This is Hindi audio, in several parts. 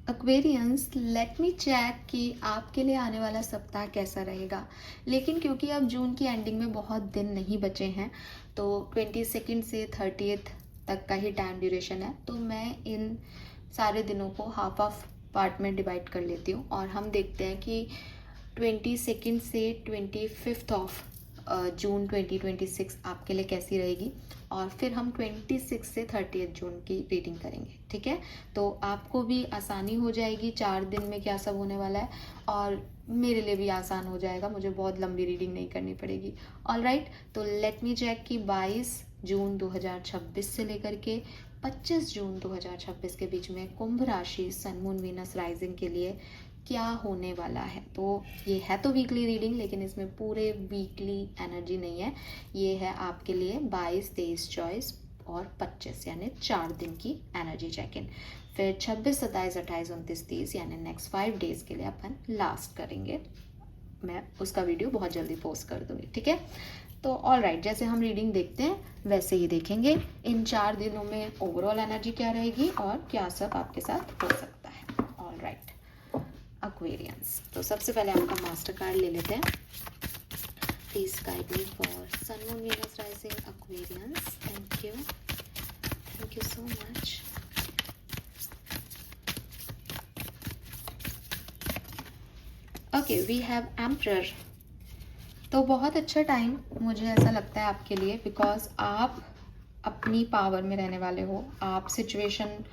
एक्वेरियंस, लेट मी चेक कि आपके लिए आने वाला सप्ताह कैसा रहेगा। लेकिन क्योंकि अब जून की एंडिंग में बहुत दिन नहीं बचे हैं, तो 22 से 30 तक का ही टाइम ड्यूरेशन है, तो मैं इन सारे दिनों को हाफ ऑफ पार्ट में डिवाइड कर लेती हूँ और हम देखते हैं कि 22 से 25 ऑफ जून 2026 आपके लिए कैसी रहेगी, और फिर हम 26 से 30 जून की रीडिंग करेंगे। ठीक है, तो आपको भी आसानी हो जाएगी 4 दिन में क्या सब होने वाला है, और मेरे लिए भी आसान हो जाएगा, मुझे बहुत लंबी रीडिंग नहीं करनी पड़ेगी। ऑल राइट, तो लेट मी चेक कि 22 जून 2026 से लेकर के 25 जून 2026 के बीच में कुंभ राशि सन मून वीनस राइजिंग के लिए क्या होने वाला है। तो ये है तो वीकली रीडिंग, लेकिन इसमें पूरे वीकली एनर्जी नहीं है। ये है आपके लिए 22, 23, 24 और 25 यानी 4 दिन की एनर्जी चेक इन। फिर 26, 27, 28, 29, 30 यानी नेक्स्ट 5 डेज के लिए अपन लास्ट करेंगे। मैं उसका वीडियो बहुत जल्दी पोस्ट कर दूंगी। ठीक है, तो ऑल राइट, जैसे हम रीडिंग देखते हैं वैसे ही देखेंगे इन 4 दिनों में ओवरऑल एनर्जी क्या रहेगी और क्या सब आपके साथ हो सकता है। ऑल राइट एक्वेरियंस, तो सबसे पहले आपका मास्टर कार्ड ले लेते हैं। Please guide me for sun moon Venus rising Aquarians. Thank you so much. Okay, we have emperor. तो बहुत अच्छा टाइम मुझे ऐसा लगता है आपके लिए, बिकॉज आप अपनी पावर में रहने वाले हो। आप सिचुएशन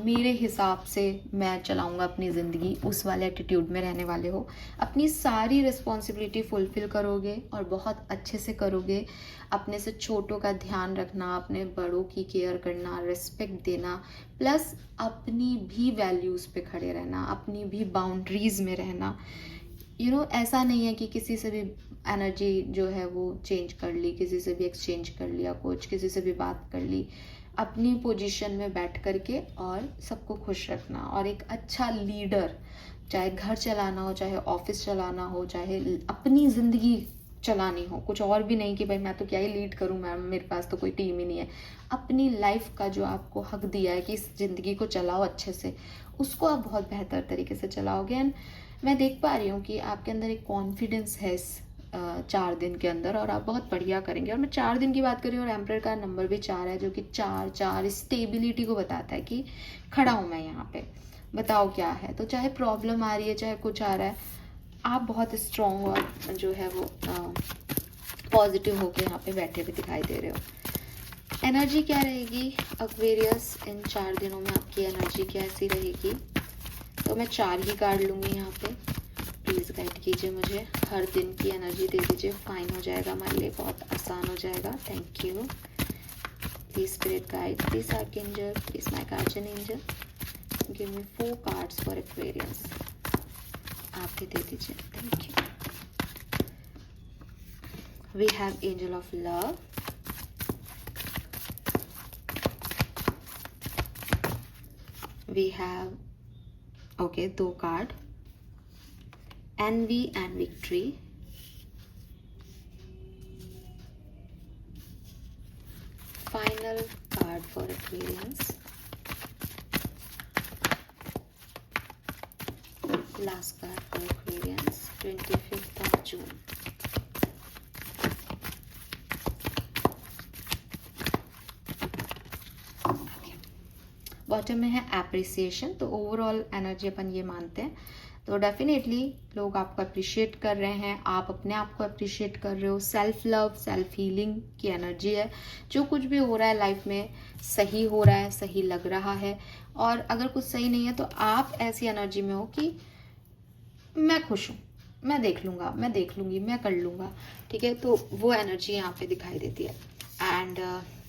मेरे हिसाब से मैं चलाऊंगा अपनी ज़िंदगी, उस वाले एटीट्यूड में रहने वाले हो। अपनी सारी रिस्पॉन्सिबिलिटी फुलफिल करोगे और बहुत अच्छे से करोगे। अपने से छोटों का ध्यान रखना, अपने बड़ों की केयर करना, रिस्पेक्ट देना, प्लस अपनी भी वैल्यूज़ पे खड़े रहना, अपनी भी बाउंड्रीज़ में रहना। ऐसा नहीं है कि किसी से भी एनर्जी जो है वो चेंज कर ली, किसी से भी एक्सचेंज कर लिया, कुछ किसी से भी बात कर ली। अपनी पोजीशन में बैठ करके और सबको खुश रखना, और एक अच्छा लीडर, चाहे घर चलाना हो, चाहे ऑफिस चलाना हो, चाहे अपनी ज़िंदगी चलानी हो, कुछ और भी नहीं कि भाई मैं तो क्या ही लीड करूं मैम, मेरे पास तो कोई टीम ही नहीं है। अपनी लाइफ का जो आपको हक दिया है कि इस ज़िंदगी को चलाओ अच्छे से, उसको आप बहुत बेहतर तरीके से चलाओगे। एंड मैं देख पा रही हूँ कि आपके अंदर एक कॉन्फिडेंस है इस 4 दिन के अंदर, और आप बहुत बढ़िया करेंगे। और मैं 4 दिन की बात कर रही हूँ, और एम्परर का नंबर भी 4 है, जो कि 4 स्टेबिलिटी को बताता है कि खड़ा हूँ मैं यहाँ पे, बताओ क्या है। तो चाहे प्रॉब्लम आ रही है, चाहे कुछ आ रहा है, आप बहुत स्ट्रॉन्ग और जो है वो पॉजिटिव होके यहाँ पे बैठे हुए दिखाई दे रहे हो। एनर्जी क्या रहेगी एक्वेरियस, इन 4 दिनों में आपकी एनर्जी कैसी रहेगी? तो मैं 4 ही कार्ड लूँगी यहाँ पे। प्लीज़ गाइड कीजिए मुझे, हर दिन की एनर्जी दे दीजिए, फाइन हो जाएगा हमारे लिए, बहुत आसान हो जाएगा। Thank you. Please spirit guide, please archangel, please my guardian angel, give me 4 cards for Aquarians. आप ही दे दीजिए, thank you. We have angel of love, we have okay 2 card, envy and victory, final card for Aquarians, last card for Aquarians, 25th of June. Bottom में है एप्रिसिएशन। तो ओवरऑल एनर्जी अपन ये मानते हैं, तो डेफिनेटली लोग आपको अप्रिशिएट कर रहे हैं, आप अपने आप को अप्रिशिएट कर रहे हो। सेल्फ लव, सेल्फ हीलिंग की एनर्जी है। जो कुछ भी हो रहा है लाइफ में सही हो रहा है, सही लग रहा है, और अगर कुछ सही नहीं है तो आप ऐसी एनर्जी में हो कि मैं खुश हूँ, मैं देख लूँगा, मैं देख लूँगी, मैं कर लूँगा। ठीक है, तो वो एनर्जी यहाँ पे दिखाई देती है। And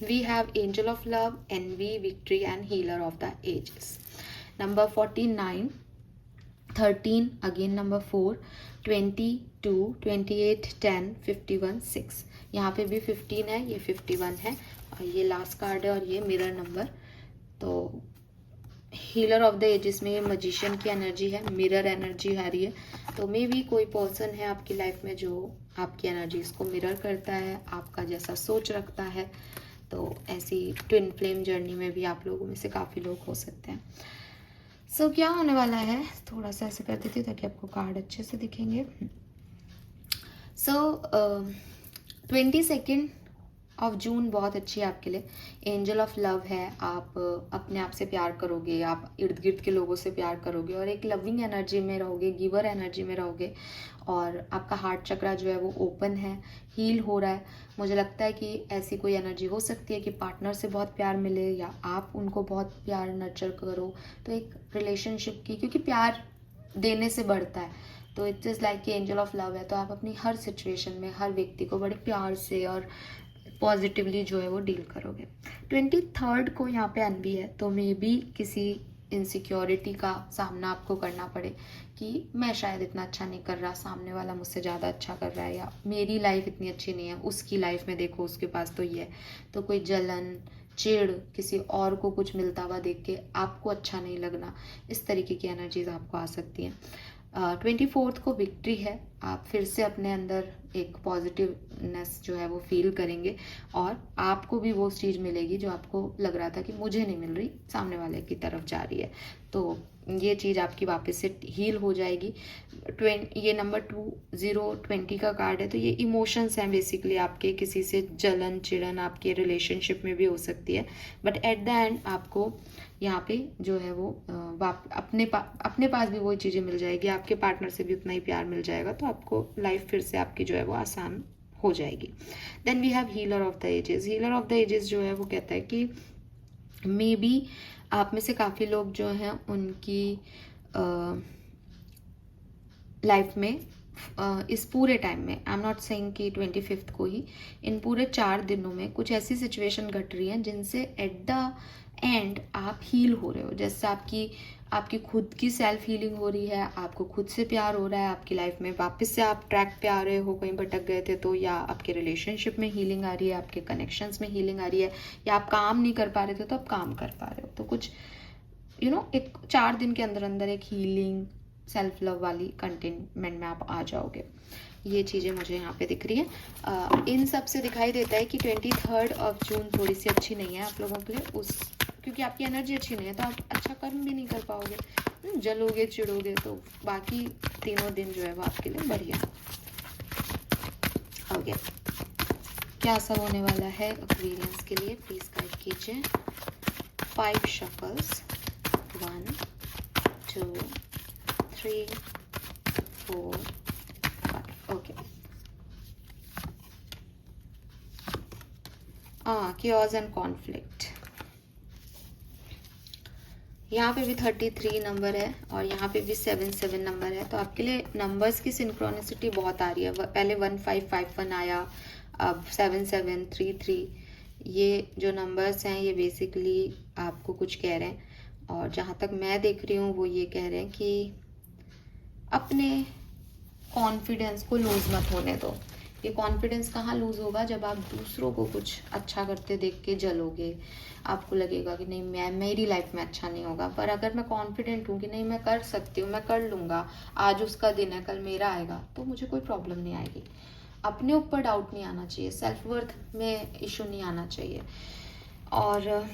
we have angel of love, envy, victory and healer of the ages. Number 49, 13, again number 4, 22, 28, 10, 51, 6। यहाँ पे भी 15 है, ये 51 है, और ये लास्ट कार्ड है, और ये मिरर नंबर। तो हीलर ऑफ द एजेस में ये मजिशियन की एनर्जी है, मिरर एनर्जी आ रही है। तो मे भी कोई पर्सन है आपकी लाइफ में जो आपकी एनर्जीज को मिरर करता है, आपका जैसा सोच रखता है। तो ऐसी ट्विन फ्लेम जर्नी में भी आप लोगों में से काफ़ी लोग हो सकते हैं। सो क्या होने वाला है, थोड़ा सा ऐसे कर देती हूँ ताकि आपको कार्ड अच्छे से दिखेंगे। सो 22 ऑफ जून बहुत अच्छी है आपके लिए। एंजल ऑफ लव है, आप अपने आप से प्यार करोगे, आप इर्द गिर्द के लोगों से प्यार करोगे और एक लविंग एनर्जी में रहोगे, गिवर एनर्जी में रहोगे। और आपका हार्ट चक्रा जो है वो ओपन है, हील हो रहा है। मुझे लगता है कि ऐसी कोई एनर्जी हो सकती है कि पार्टनर से बहुत प्यार मिले या आप उनको बहुत प्यार नर्चर करो। तो एक रिलेशनशिप की, क्योंकि प्यार देने से बढ़ता है, तो इट्स जस्ट लाइक कि एंजल ऑफ लव है, तो आप अपनी हर सिचुएशन में हर व्यक्ति को बड़े प्यार से और पॉजिटिवली जो है वो डील करोगे। 23 को यहाँ पे एनवी है, तो मे बी किसी इनसिक्योरिटी का सामना आपको करना पड़े कि मैं शायद इतना अच्छा नहीं कर रहा, सामने वाला मुझसे ज़्यादा अच्छा कर रहा है, या मेरी लाइफ इतनी अच्छी नहीं है, उसकी लाइफ में देखो उसके पास तो ये है। तो कोई जलन, चिढ़, किसी और को कुछ मिलता हुआ देख के आपको अच्छा नहीं लगना, इस तरीके की एनर्जीज आपको आ सकती हैं। 24 को विक्ट्री है, आप फिर से अपने अंदर एक पॉजिटिवनेस जो है वो फील करेंगे और आपको भी वो चीज़ मिलेगी जो आपको लग रहा था कि मुझे नहीं मिल रही, सामने वाले की तरफ जा रही है। तो ये चीज़ आपकी वापस से हील हो जाएगी। ये नंबर 2020 का कार्ड है, तो ये इमोशंस हैं बेसिकली आपके, किसी से जलन चिड़न आपके रिलेशनशिप में भी हो सकती है, बट एट द एंड आपको यहाँ पे जो है वो अपने पास भी वही चीज़ें मिल जाएगी, आपके पार्टनर से भी उतना ही प्यार मिल जाएगा, तो आपको लाइफ फिर से आपकी जो है वो आसान हो जाएगी। Then we have healer of the ages. Healer of the ages जो है वो कहता है कि मे बी आप में से काफ़ी लोग जो हैं उनकी लाइफ में इस पूरे टाइम में, आई एम नॉट सेइंग कि 25 को ही, इन पूरे 4 दिनों में कुछ ऐसी सिचुएशन घट रही हैं जिनसे एट द एंड आप हील हो रहे हो। जैसे आपकी खुद की सेल्फ हीलिंग हो रही है, आपको खुद से प्यार हो रहा है, आपकी लाइफ में वापस से आप ट्रैक पे आ रहे हो, कहीं भटक गए थे तो, या आपके रिलेशनशिप में हीलिंग आ रही है, आपके कनेक्शंस में हीलिंग आ रही है, या आप काम नहीं कर पा रहे थे तो आप काम कर पा रहे हो। तो कुछ एक 4 दिन के अंदर अंदर एक हीलिंग सेल्फ लव वाली कंटेनमेंट में आप आ जाओगे। ये चीज़ें मुझे यहाँ पे दिख रही हैं। इन सब से दिखाई देता है कि 23 ऑफ जून थोड़ी सी अच्छी नहीं है आप लोगों के लिए, क्योंकि आपकी एनर्जी अच्छी नहीं है तो आप अच्छा कर्म भी नहीं कर पाओगे, जलोगे चिड़ोगे, तो बाकी तीनों दिन जो है वो आपके लिए बढ़िया हो गया। क्या सब होने वाला है एक्वेरियंस के लिए, प्लीज़ गाइड कीजिए। 5 shuffles, 1 2 3 4 5। Okay, chaos and conflict. यहाँ पे भी 33 नंबर है और यहाँ पे भी 7 नंबर है, तो आपके लिए नंबर्स की सिंक्रोनिसिटी बहुत आ रही है। पहले 1551 आया, अब 7733। ये जो नंबर्स हैं ये बेसिकली आपको कुछ कह रहे हैं, और जहाँ तक मैं देख रही हूँ वो ये कह रहे हैं कि अपने कॉन्फिडेंस को लूज मत होने दो। ये कॉन्फिडेंस कहाँ लूज होगा, जब आप दूसरों को कुछ अच्छा करते देख के जलोगे, आपको लगेगा कि नहीं मेरी लाइफ में अच्छा नहीं होगा। पर अगर मैं कॉन्फिडेंट हूँ कि नहीं मैं कर सकती हूँ, मैं कर लूँगा, आज उसका दिन है कल मेरा आएगा, तो मुझे कोई प्रॉब्लम नहीं आएगी। अपने ऊपर डाउट नहीं आना चाहिए, सेल्फ वर्थ में इशू नहीं आना चाहिए। और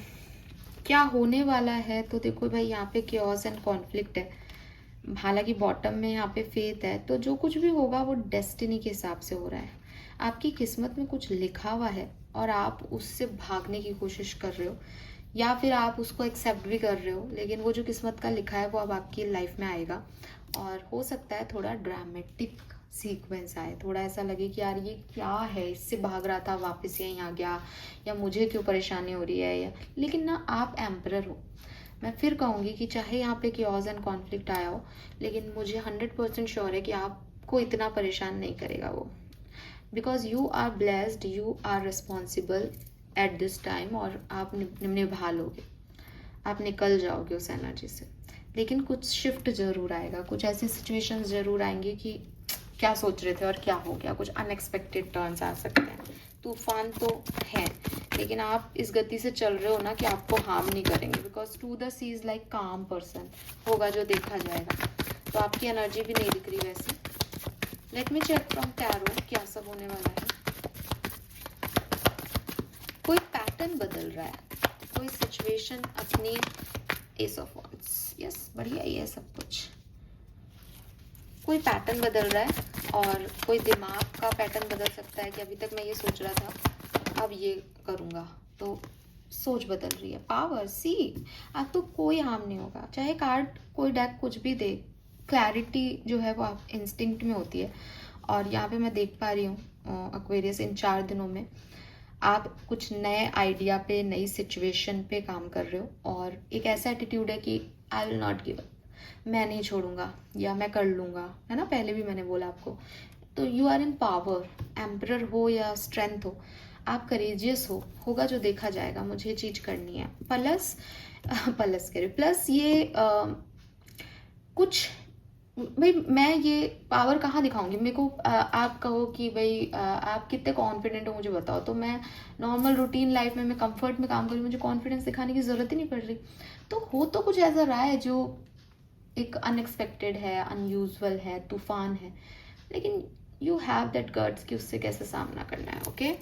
क्या होने वाला है, तो देखो भाई यहाँ पे chaos एंड कॉन्फ्लिक्ट है, हालांकि बॉटम में यहाँ पे फेथ है, तो जो कुछ भी होगा वो डेस्टिनी के हिसाब से हो रहा है। आपकी किस्मत में कुछ लिखा हुआ है और आप उससे भागने की कोशिश कर रहे हो, या फिर आप उसको एक्सेप्ट भी कर रहे हो, लेकिन वो जो किस्मत का लिखा है वो अब आपकी लाइफ में आएगा। और हो सकता है थोड़ा ड्रामेटिक सीक्वेंस आए, थोड़ा ऐसा लगे कि यार ये क्या है, इससे भाग रहा था वापस यहीं आ गया, या मुझे क्यों परेशानी हो रही है, या लेकिन ना आप एम्परर हो। मैं फिर कहूँगी कि चाहे यहाँ पे chaos एंड कॉन्फ्लिक्ट आया हो, लेकिन मुझे 100% श्योर है कि आपको इतना परेशान नहीं करेगा वो, because you are blessed, you are responsible at this time, और आप निभा लोगे, आप निकल जाओगे उस एनर्जी से। लेकिन कुछ शिफ्ट जरूर आएगा, कुछ ऐसी सिचुएशंस जरूर आएंगी कि क्या सोच रहे थे और क्या हो गया, कुछ अनएक्सपेक्टेड टर्न्स आ सकते हैं। तूफान तो है, लेकिन आप इस गति से चल रहे हो ना कि आपको हार्म नहीं करेंगे, because to the see is like calm person, होगा जो देखा जाएगा। तो आपकी एनर्जी भी नहीं दिख रही वैसे। Let me check from tarot क्या सब होने वाला है। कोई पैटर्न बदल रहा है, कोई सिचुएशन अपनी एस ऑफ वांड्स, यस बढ़िया ही है सब कुछ। कोई पैटर्न बदल रहा है और कोई दिमाग का पैटर्न बदल सकता है कि अभी तक मैं ये सोच रहा था अब ये करूँगा, तो सोच बदल रही है। पावर सी, अब तो कोई हार्म नहीं होगा, चाहे कार्ड कोई डेक कुछ भी दे, क्लैरिटी जो है वो आप इंस्टिंक्ट में होती है। और यहाँ पे मैं देख पा रही हूँ एक्वेरियस, इन 4 दिनों में आप कुछ नए आइडिया पे, नई सिचुएशन पे काम कर रहे हो और एक ऐसा एटीट्यूड है कि I will not give up, मैं नहीं छोड़ूंगा या मैं कर लूँगा, है ना, पहले भी मैंने बोला आपको। तो you are in power, emperor हो या स्ट्रेंथ हो, आप करेजियस हो, होगा जो देखा जाएगा, मुझे ये चीज़ करनी है। प्लस प्लस कह रहे, प्लस ये कुछ भाई मैं ये पावर कहाँ दिखाऊंगी, मेरे को आप कहो कि भाई आप कितने कॉन्फिडेंट हो मुझे बताओ, तो मैं नॉर्मल रूटीन लाइफ में मैं कंफर्ट में काम करूँ, मुझे कॉन्फिडेंस दिखाने की ज़रूरत ही नहीं पड़ रही। तो हो तो कुछ ऐसा रहा है जो एक अनएक्सपेक्टेड है, अनयूजुअल है, तूफान है, लेकिन यू हैव दैट गट्स कि उससे कैसे सामना करना है। ओके,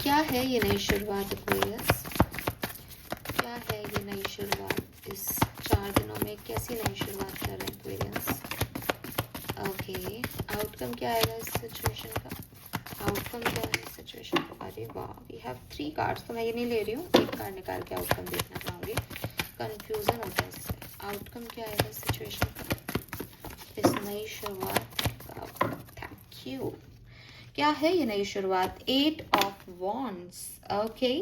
क्या है ये नई शुरुआत एक्वेरियस, क्या है ये नई शुरुआत, इस 4 दिनों में कैसी नई शुरुआत कर रहे हैं एक्वेरियस। ओके, आउटकम क्या आएगा इस सिचुएशन का, आउटकम क्या है इस सिचुएशन का। अरे वाह, वी हैव 3 कार्ड्स, तो मैं ये नहीं ले रही हूँ, एक कार्ड निकाल के आउटकम देखना चाहूँगी, कंफ्यूजन होता है इससे। आउटकम क्या आएगा इस सिचुएशन का, इस नई शुरुआत का। Thank you. क्या है ये नई शुरुआत, 8 ऑफ वॉन्ड्स। ओके,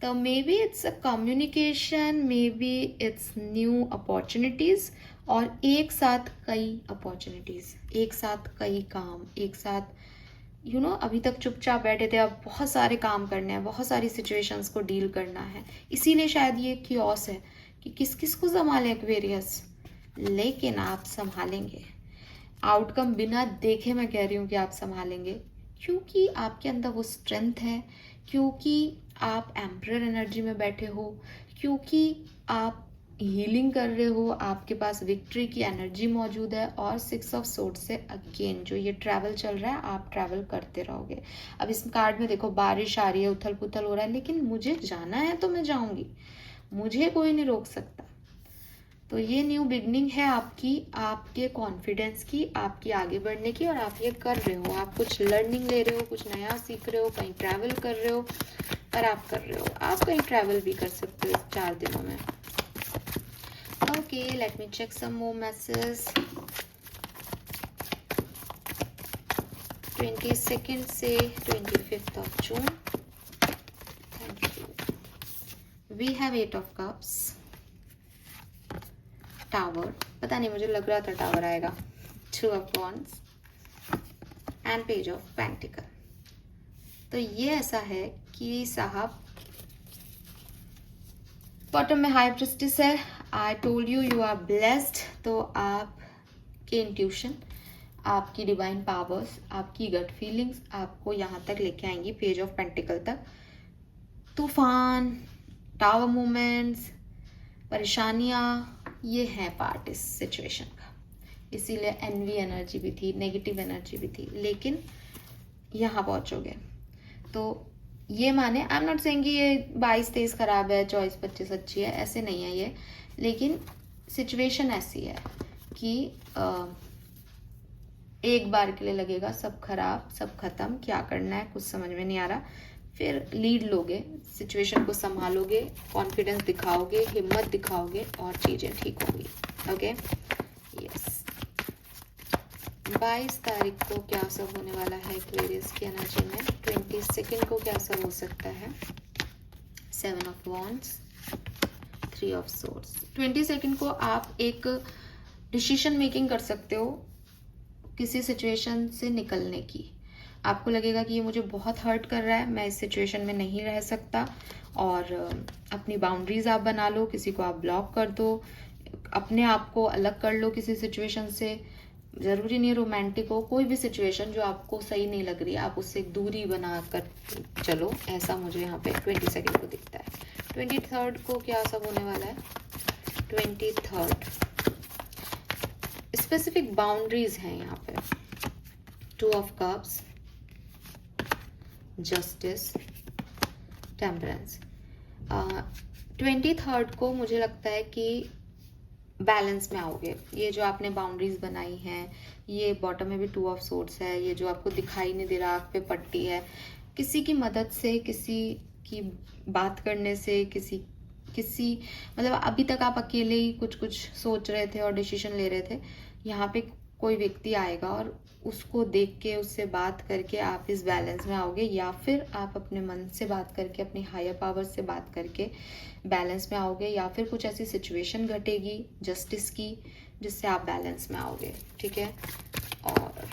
तो may be it's a communication, may be it's new opportunities, और एक साथ कई अपॉर्चुनिटीज, एक साथ कई काम, एक साथ यू नो अभी तक चुपचाप बैठे थे, अब बहुत सारे काम करने हैं, बहुत सारी सिचुएशंस को डील करना है, इसीलिए शायद ये क्योस है कि किस किस को संभालें एक्वेरियस, लेकिन आप संभालेंगे। आउटकम बिना देखे मैं कह रही हूँ कि आप संभालेंगे, क्योंकि आपके अंदर वो स्ट्रेंथ है, क्योंकि आप एम्परर एनर्जी में बैठे हो, क्योंकि आप हीलिंग कर रहे हो, आपके पास विक्ट्री की एनर्जी मौजूद है। और 6 ऑफ सोर्ड से अगेन जो ये ट्रैवल चल रहा है, आप ट्रैवल करते रहोगे। अब इस कार्ड में देखो बारिश आ रही है, उथल पुथल हो रहा है, लेकिन मुझे जाना है तो मैं जाऊंगी, मुझे कोई नहीं रोक सकता। तो ये न्यू बिगनिंग है आपकी, आपके कॉन्फिडेंस की, आपकी आगे बढ़ने की, और आप ये कर रहे हो, आप कुछ लर्निंग ले रहे हो, कुछ नया सीख रहे हो, कहीं ट्रैवल कर रहे हो, पर आप कर रहे हो, आप कहीं ट्रैवल भी कर सकते हो इस 4 दिनों में। Okay, let me check some more message. 22 से 25 of June. Thank you. We have 8 of cups, tower, पता नहीं मुझे लग रहा था टावर आएगा, 2 of wands and page of pentacle. तो ये ऐसा है कि साहब बॉटम में हाई प्रिस्टिस है, I told you you are blessed. तो आपके इंट्यूशन, आपकी डिवाइन पावर्स, आपकी गट फीलिंग्स आपको यहाँ तक लेके आएंगी, पेज ऑफ पेंटिकल तक। तूफान, टावर मूवमेंट्स, परेशानियाँ, ये है पार्ट इस सिचुएशन का, इसीलिए एनवी एनर्जी भी थी, नेगेटिव एनर्जी भी थी, लेकिन यहाँ पहुँचोगे तो ये माने, आई एम नॉट सेइंग कि ये 22-23 खराब है, 24-25 अच्छी है, ऐसे नहीं है ये, लेकिन सिचुएशन ऐसी है कि एक बार के लिए लगेगा सब खराब, सब खत्म, क्या करना है कुछ समझ में नहीं आ रहा, फिर लीड लोगे, सिचुएशन को संभालोगे, कॉन्फिडेंस दिखाओगे, हिम्मत दिखाओगे, और चीज़ें ठीक होंगी। Okay, yes. 22 तारीख को क्या सब होने वाला है एक्वेरियस की एनर्जी में, 22 को क्या सब हो सकता है, 7 ऑफ वॉन्ड्स, 3 ऑफ सोर्ड्स। 22 को आप एक डिसीजन मेकिंग कर सकते हो किसी सिचुएशन से निकलने की। आपको लगेगा कि ये मुझे बहुत हर्ट कर रहा है, मैं इस सिचुएशन में नहीं रह सकता, और अपनी बाउंड्रीज आप बना लो, किसी को आप ब्लॉक कर दो, अपने आप को अलग कर लो किसी सिचुएशन से। ज़रूरी नहीं रोमांटिक हो, कोई भी सिचुएशन जो आपको सही नहीं लग रही है, आप उससे एक दूरी बना कर चलो, ऐसा मुझे यहाँ पे 22 को दिखता है। 23 को क्या सब होने वाला है, 23 स्पेसिफिक बाउंड्रीज हैं यहाँ पे, 2 of cups, justice, temperance. 23rd को मुझे लगता है कि बैलेंस में आओगे। ये जो आपने बाउंड्रीज बनाई हैं, ये बॉटम में भी 2 ऑफ सोर्ड्स है, ये जो आपको दिखाई नहीं दे रहा, आँख पे पट्टी है, किसी की मदद से, किसी की बात करने से, किसी किसी मतलब अभी तक आप अकेले ही कुछ कुछ सोच रहे थे और डिसीजन ले रहे थे, यहाँ पे कोई व्यक्ति आएगा और उसको देख के, उससे बात करके आप इस बैलेंस में आओगे, या फिर आप अपने मन से बात करके, अपनी हायर पावर से बात करके बैलेंस में आओगे, या फिर कुछ ऐसी सिचुएशन घटेगी जस्टिस की जिससे आप बैलेंस में आओगे, ठीक है। और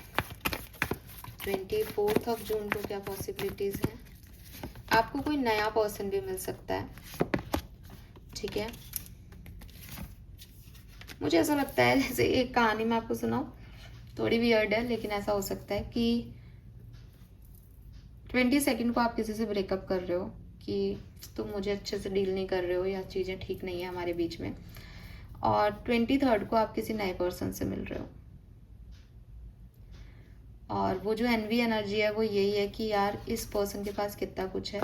24 ऑफ जून को क्या पॉसिबिलिटीज़ हैं? आपको कोई नया पर्सन भी मिल सकता है, ठीक है। मुझे ऐसा लगता है जैसे एक कहानी मैं आपको सुनाऊं, थोड़ी वियर्ड है लेकिन ऐसा हो सकता है कि 22 को आप किसी से ब्रेकअप कर रहे हो कि तुम मुझे अच्छे से डील नहीं कर रहे हो या चीज़ें ठीक नहीं है हमारे बीच में, और 23 को आप किसी नए पर्सन से मिल रहे हो। और वो जो एनवी एनर्जी है वो यही है कि यार इस पर्सन के पास कितना कुछ है,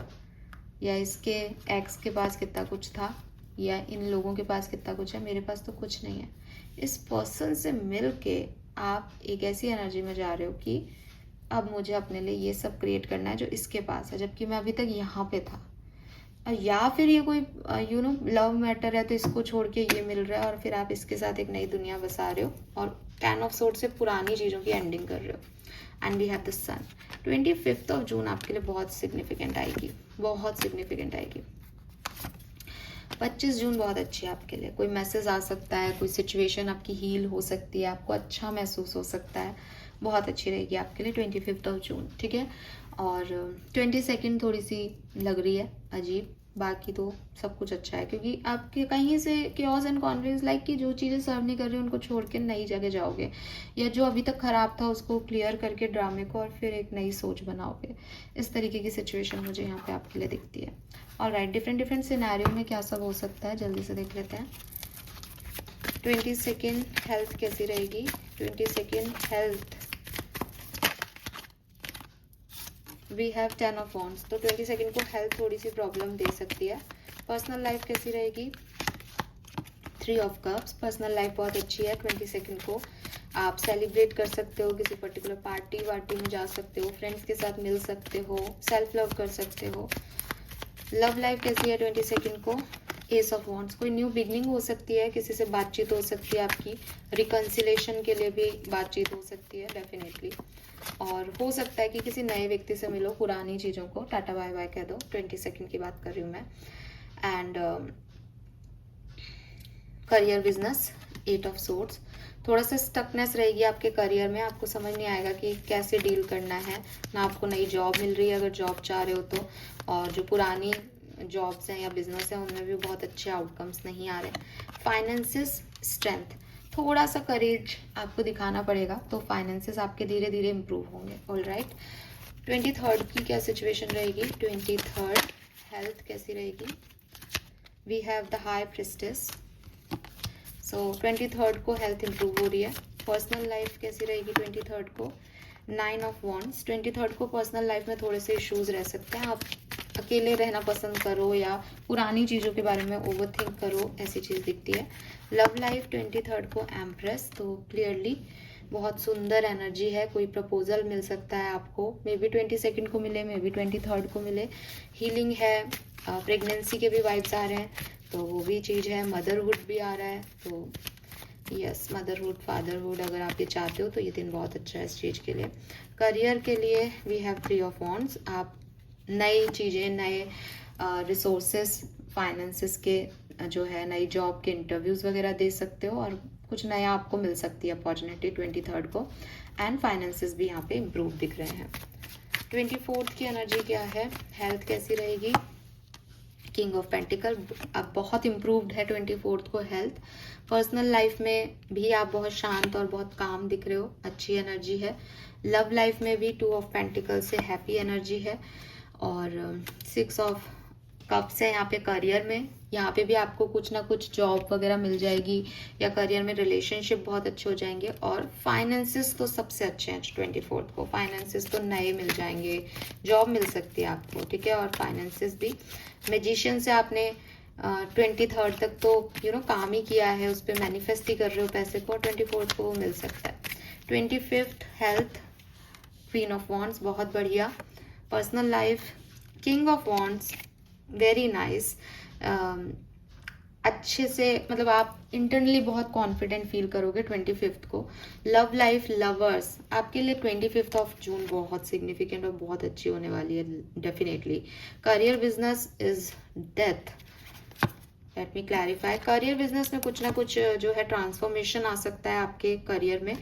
या इसके एक्स के पास कितना कुछ था, या इन लोगों के पास कितना कुछ है, मेरे पास तो कुछ नहीं है। इस पर्सन से मिल के आप एक ऐसी एनर्जी में जा रहे हो कि अब मुझे अपने लिए ये सब क्रिएट करना है जो इसके पास है, जबकि मैं अभी तक यहाँ पे था। या फिर ये कोई लव मैटर है तो इसको छोड़ के ये मिल रहा है और फिर आप इसके साथ एक नई दुनिया बसा रहे हो और 10 ऑफ सोर्ड से पुरानी चीज़ों की एंडिंग कर रहे हो। And we have the sun. 25 of June आपके लिए बहुत सिग्निफिकेंट आएगी, बहुत सिग्निफिकेंट आएगी। 25 जून बहुत अच्छी है आपके लिए। कोई मैसेज आ सकता है, कोई सिचुएशन आपकी हील हो सकती है, आपको अच्छा महसूस हो सकता है, बहुत अच्छी रहेगी आपके लिए 25 ऑफ जून, ठीक है। और 22 थोड़ी सी लग रही है अजीब, बाकी तो सब कुछ अच्छा है, क्योंकि आपके कहीं से क्योस एंड कॉन्फ्लिक्ट लाइक कि जो चीज़ें सर्व नहीं कर रही उनको छोड़ के नई जगह जाओगे, या जो अभी तक ख़राब था उसको क्लियर करके ड्रामे को और फिर एक नई सोच बनाओगे। इस तरीके की सिचुएशन मुझे यहाँ पे आपके लिए दिखती है। और राइट, डिफरेंट सिनेरियो में क्या सब हो सकता है जल्दी से देख लेते हैं। 22 हेल्थ कैसी रहेगी? 22 health, we have 10 of wands, तो 22 को हेल्थ थोड़ी सी प्रॉब्लम दे सकती है। पर्सनल लाइफ कैसी रहेगी? 3 ऑफ कप्स, पर्सनल लाइफ बहुत अच्छी है 22 को। आप सेलिब्रेट कर सकते हो, किसी पर्टिकुलर पार्टी वार्टी में जा सकते हो, फ्रेंड्स के साथ मिल सकते हो, सेल्फ लव कर सकते हो। लव लाइफ कैसी है 22 को? एस ऑफ वॉन्ड्स, कोई न्यू बिगनिंग हो सकती है, किसी से बातचीत हो सकती है आपकी, रिकन्सिलेशन के लिए भी बातचीत हो सकती है डेफिनेटली। और हो सकता है कि किसी नए व्यक्ति से मिलो, पुरानी चीज़ों को टाटा बाय बाय कह दो। 22 की बात कर रही हूँ मैं। And career business, 8 of swords, थोड़ा सा स्टकनेस रहेगी आपके करियर में, आपको समझ नहीं आएगा कि कैसे डील करना है, ना आपको नई जॉब मिल रही है अगर जॉब चाह रहे हो तो, और जो पुरानी जॉब्स हैं या बिजनेस है उनमें भी बहुत अच्छे आउटकम्स नहीं आ रहे। फाइनेंसेस स्ट्रेंथ, थोड़ा सा करेज आपको दिखाना पड़ेगा, तो फाइनेंसेस आपके धीरे धीरे इम्प्रूव होंगे। ऑल राइट, 23 की क्या सिचुएशन रहेगी? 23 हेल्थ कैसी रहेगी? We have the high priestess, so 23 को हेल्थ इंप्रूव हो रही है। पर्सनल लाइफ कैसी रहेगी 23 को? 9 ऑफ वॉन्ड्स, 23 को पर्सनल लाइफ में थोड़े से इश्यूज रह सकते हैं, आप अकेले रहना पसंद करो या पुरानी चीज़ों के बारे में ओवर थिंक करो, ऐसी चीज़ दिखती है। लव लाइफ 23 को एम्प्रेस, तो क्लियरली बहुत सुंदर एनर्जी है, कोई प्रपोजल मिल सकता है आपको, मे बी 22 को मिले, मे बी 23 को मिले। हीलिंग है, प्रेगनेंसी के भी वाइब्स आ रहे हैं तो वो भी चीज़ है, मदरहुड भी आ रहा है, तो यस मदरहुड, फादरहुड अगर आप ये चाहते हो तो ये दिन बहुत अच्छा है इस चीज़ के लिए। करियर के लिए वी हैव 3 ऑफ वॉन्ड्स, आप नई चीज़ें, नए रिसोर्सेस, फाइनेंसेस के जो है, नई जॉब के इंटरव्यूज़ वगैरह दे सकते हो और कुछ नया आपको मिल सकती है अपॉर्चुनिटी 23 को। एंड फाइनेंसेस भी यहाँ पे इम्प्रूव दिख रहे हैं। 24 की एनर्जी क्या है? हेल्थ कैसी रहेगी? किंग ऑफ पेंटिकल, अब बहुत इम्प्रूव्ड है 24 को हेल्थ। पर्सनल लाइफ में भी आप बहुत शांत और बहुत काम दिख रहे हो, अच्छी एनर्जी है। लव लाइफ में भी 2 ऑफ पेंटिकल से हैप्पी एनर्जी है। और 6 ऑफ कप्स है यहाँ पे करियर में, यहाँ पे भी आपको कुछ ना कुछ जॉब वगैरह मिल जाएगी या करियर में रिलेशनशिप बहुत अच्छे हो जाएंगे। और फाइनेंसेस तो सबसे अच्छे हैं 24 को, फाइनेंसेस तो नए मिल जाएंगे, जॉब मिल सकती है आपको, ठीक है। और फाइनेंसेस भी, मैजिशियन से आपने 23rd तक तो काम ही किया है, उस पर मैनिफेस्ट ही कर रहे हो पैसे को, और 24th को वो मिल सकता है। 25th health, queen of wands, बहुत बढ़िया। Personal life, king of wands, very nice. अच्छे से मतलब आप इंटरनली बहुत कॉन्फिडेंट फील करोगे 25th को। लव लाइफ, लवर्स, आपके लिए 25th ऑफ जून बहुत सिग्निफिकेंट और बहुत अच्छी होने वाली है definitely. Career business is death. Let me clarify, career business में कुछ ना कुछ जो है ट्रांसफॉर्मेशन आ सकता है आपके करियर में,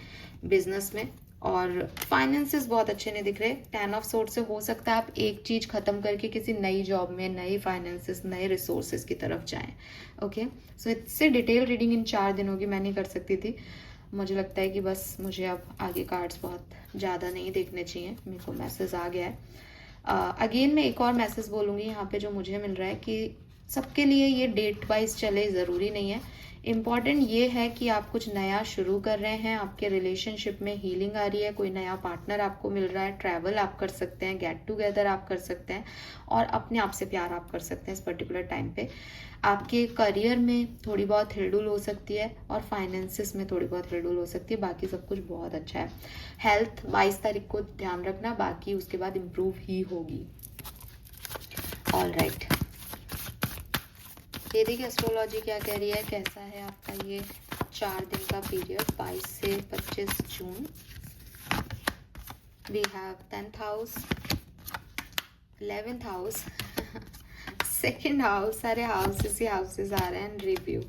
बिजनेस में। और फाइनेंसेस बहुत अच्छे नहीं दिख रहे। 10 ऑफ सोर्ड से हो सकता है आप एक चीज खत्म करके किसी नई जॉब में, नई फाइनेंसेस, नए रिसोर्सेज की तरफ जाएं। ओके, सो इससे डिटेल रीडिंग इन 4 दिनों की मैं नहीं कर सकती थी। मुझे लगता है कि बस मुझे अब आगे कार्ड्स बहुत ज़्यादा नहीं देखने चाहिए, मेरे को मैसेज आ गया है। अगेन मैं एक और मैसेज बोलूँगी यहाँ पे जो मुझे मिल रहा है कि सबके लिए ये डेट वाइज चले, ज़रूरी नहीं है। इम्पॉर्टेंट ये है कि आप कुछ नया शुरू कर रहे हैं, आपके रिलेशनशिप में हीलिंग आ रही है, कोई नया पार्टनर आपको मिल रहा है, ट्रैवल आप कर सकते हैं, गेट टुगेदर आप कर सकते हैं, और अपने आप से प्यार आप कर सकते हैं इस पर्टिकुलर टाइम पे। आपके करियर में थोड़ी बहुत हिलडुल हो सकती है, और फाइनेंसिस में थोड़ी बहुत हिलडुल हो सकती है, बाकी सब कुछ बहुत अच्छा है। हेल्थ 22 तारीख को ध्यान रखना, बाकी उसके बाद इम्प्रूव ही होगी। ऑल राइट, वैदिक एस्ट्रोलॉजी क्या कह रही है, कैसा है आपका ये 4 दिन का पीरियड 22 से 25 जून। We have 10th house, 11th house, 2nd house, सारे हाउसेस ही हाउसेस आ रहे हैं। रिव्यू,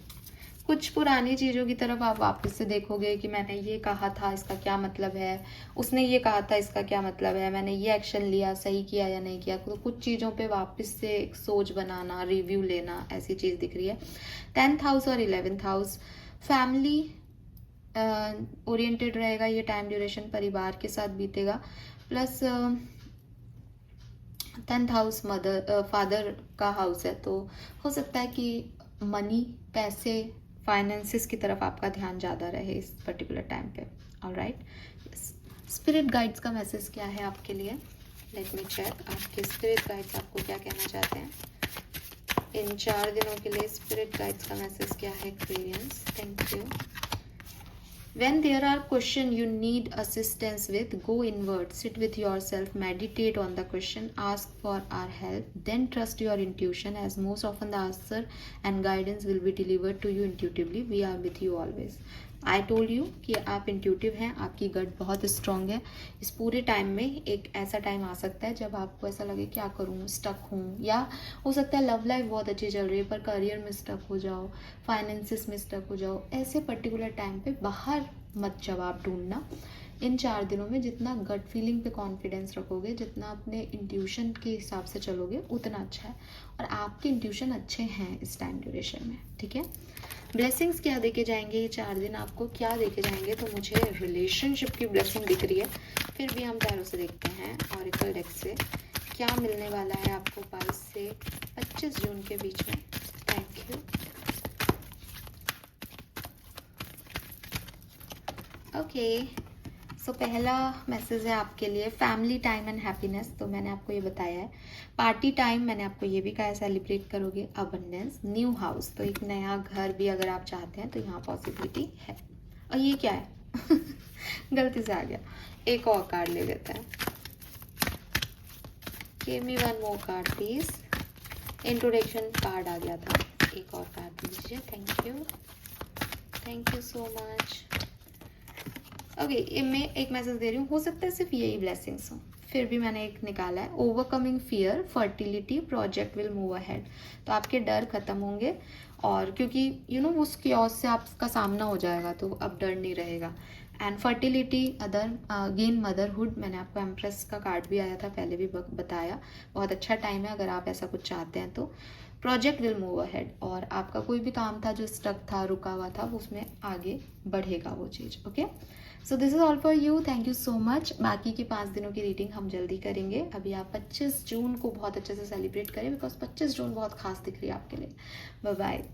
कुछ पुरानी चीज़ों की तरफ आप वापस से देखोगे कि मैंने ये कहा था, इसका क्या मतलब है, उसने ये कहा था, इसका क्या मतलब है, मैंने ये एक्शन लिया, सही किया या नहीं किया। तो कुछ चीज़ों पे वापस से एक सोच बनाना, रिव्यू लेना, ऐसी चीज़ दिख रही है। 10th हाउस और 11th हाउस फैमिली ओरिएंटेड रहेगा ये टाइम ड्यूरेशन, परिवार के साथ बीतेगा। Plus 10th house mother, father का हाउस है, तो हो सकता है कि मनी, पैसे, फाइनेंसिस की तरफ आपका ध्यान ज़्यादा रहे इस पर्टिकुलर टाइम पे। ऑलराइट, स्पिरिट गाइड्स का मैसेज क्या है आपके लिए? लेट मी चेक, आपके स्पिरिट गाइड्स आपको क्या कहना चाहते हैं इन 4 दिनों के लिए? स्पिरिट गाइड्स का मैसेज क्या है experience? Thank you. When there are questions you need assistance with, go inward, sit with yourself, meditate on the question, ask for our help, then trust your intuition, as most often the answer and guidance will be delivered to you intuitively. We are with you always. I told you कि आप इंट्यूटिव हैं, आपकी गट बहुत स्ट्रांग है। इस पूरे टाइम में एक ऐसा टाइम आ सकता है जब आपको ऐसा लगे क्या करूँ, स्टक हूँ, या हो सकता है लव लाइफ बहुत अच्छी चल रही है पर करियर में स्टक हो जाओ, फाइनेंसिस में स्टक हो जाओ। ऐसे पर्टिकुलर टाइम पे बाहर मत जवाब ढूंढना। इन 4 दिनों में जितना गट फीलिंग पे कॉन्फिडेंस रखोगे, जितना अपने इंट्यूशन के हिसाब से चलोगे, उतना अच्छा है। और आपके इंट्यूशन अच्छे हैं इस टाइम ड्यूरेशन में, ठीक है। ब्लेसिंग्स क्या देके जाएंगे ये 4 दिन आपको, क्या देके जाएंगे? तो मुझे रिलेशनशिप की ब्लेसिंग दिख रही है। फिर भी हम टैरो से देखते हैं, ऑरिकल डेक से क्या मिलने वाला है आपको 22 से 25 जून के बीच में। Thank you. ओके, सो पहला मैसेज है आपके लिए फैमिली टाइम एंड हैप्पीनेस। तो मैंने आपको ये बताया है। पार्टी टाइम, मैंने आपको ये भी कहा है सेलिब्रेट करोगे। अबंडेंस, न्यू हाउस, तो एक नया घर भी अगर आप चाहते हैं तो यहाँ पॉसिबिलिटी है। और ये क्या है गलती से आ गया, एक और कार्ड ले लेते हैं। Give me 1 more card please. Introduction card आ गया था, एक और कार्ड दीजिए। Thank you, thank you so much. Okay, मैं एक मैसेज दे रही हूँ, हो सकता है सिर्फ यही ब्लेसिंग्स हो, फिर भी मैंने एक निकाला है। Overcoming fear, fertility, project will move ahead. तो आपके डर खत्म होंगे, और क्योंकि उस क्योस से आपका सामना हो जाएगा, तो अब डर नहीं रहेगा। And fertility, other again motherhood, मैंने आपको एम्प्रेस का कार्ड भी आया था, पहले भी बताया। बहुत अच्छा टाइम है अगर आप ऐसा कुछ चाहते हैं तो। प्रोजेक्ट विल मूव अहेड, और आपका कोई भी काम था जो स्टक था, रुका हुआ था, उसमें आगे बढ़ेगा वो चीज़। Okay, so this is all for you. Thank you so much. बाकी के 5 दिनों की रीडिंग हम जल्दी करेंगे। अभी आप 25 जून को बहुत अच्छे से सेलिब्रेट करें, बिकॉज 25 जून बहुत खास दिख रही है आपके लिए। Bye bye.